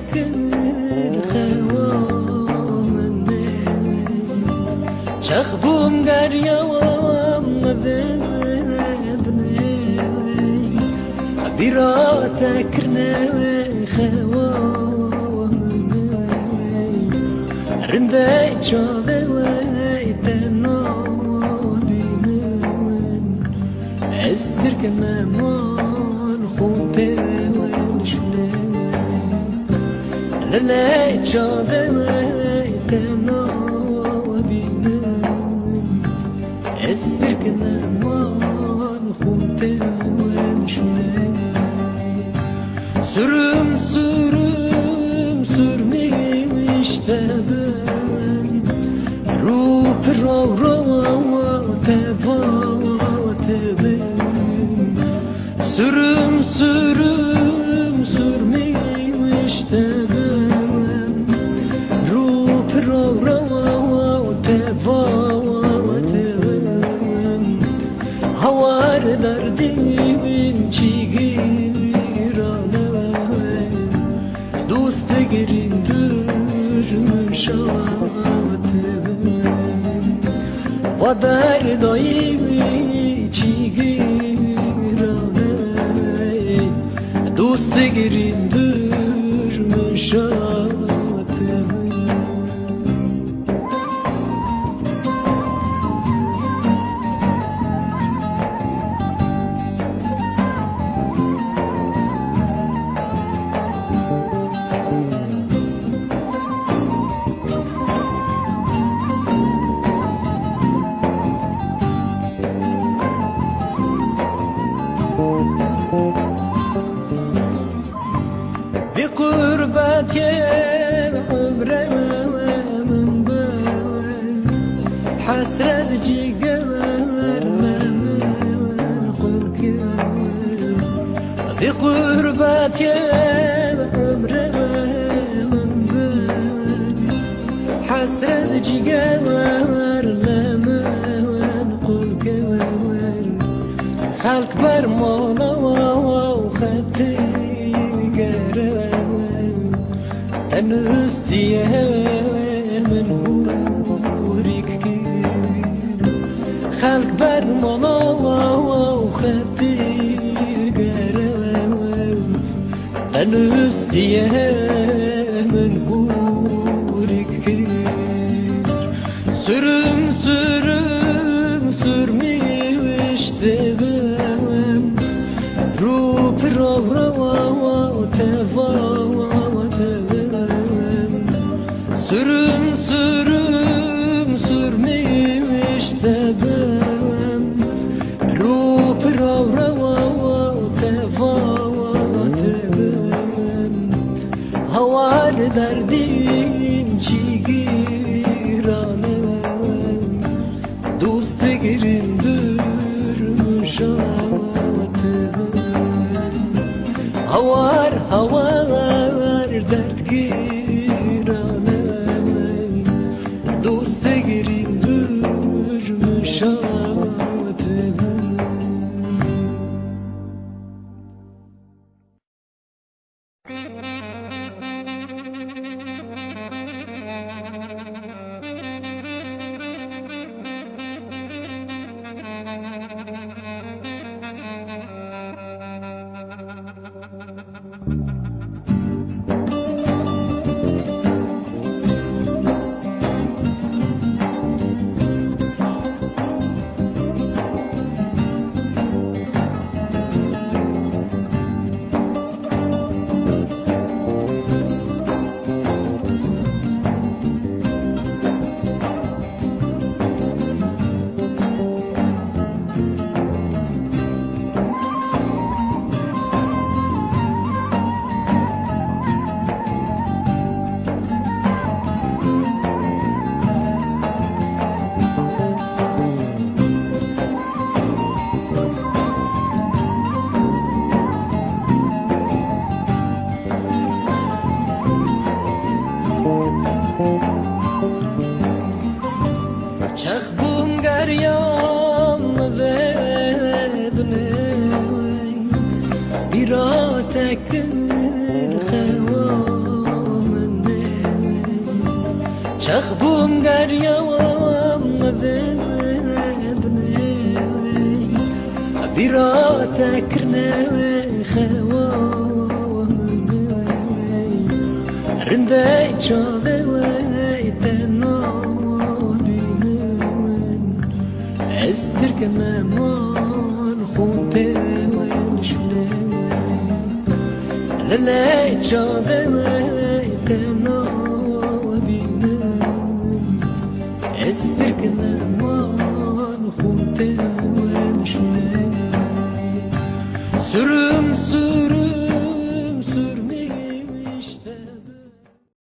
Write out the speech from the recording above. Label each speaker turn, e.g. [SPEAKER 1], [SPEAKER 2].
[SPEAKER 1] تكر خوام چخبوم دریام مذبنی بیرا تکرنه خوام رنده چاله و تنابی من استرک نمان خونته و شله لله چاله و تنابی استرك نمان خونته ونشونه سرم سرم سرمي واشتبن روب رو رو تفاتبن سرم سرم سرمي واشتبن روب رو رو تفاتبن هوار دردیم چیگیرانه دوست گرین دشمن شاته و دردیم چیگیرانه دوست گرین دشمن شاته بقربت العمر من بال حسرت جيجر من قلك بقربت العمر من بال حسرت جيجر من قلك خلق برمانا وخطي أنستي من هوريك كير خلق برمانا وخطي قرام أنستي من هوريك كير سرم سرم سرمي واشتبام روب رو رو تفاوتبام سرم سرم سرمي واشتبام روب رو رو تفاوتبام هوار دردیم چیگیرانه دوست گرین درم شاتبام هوار هوار دردگیرانه دوست گرین درم شاتبام چخبوم گریام بدنی بیرا تکر خوام چخ بوم گریام مدنی بیرا تکرنه خوام رنده چاله وی تنابین استرک نمان خونته وی نشونه لله چاله وی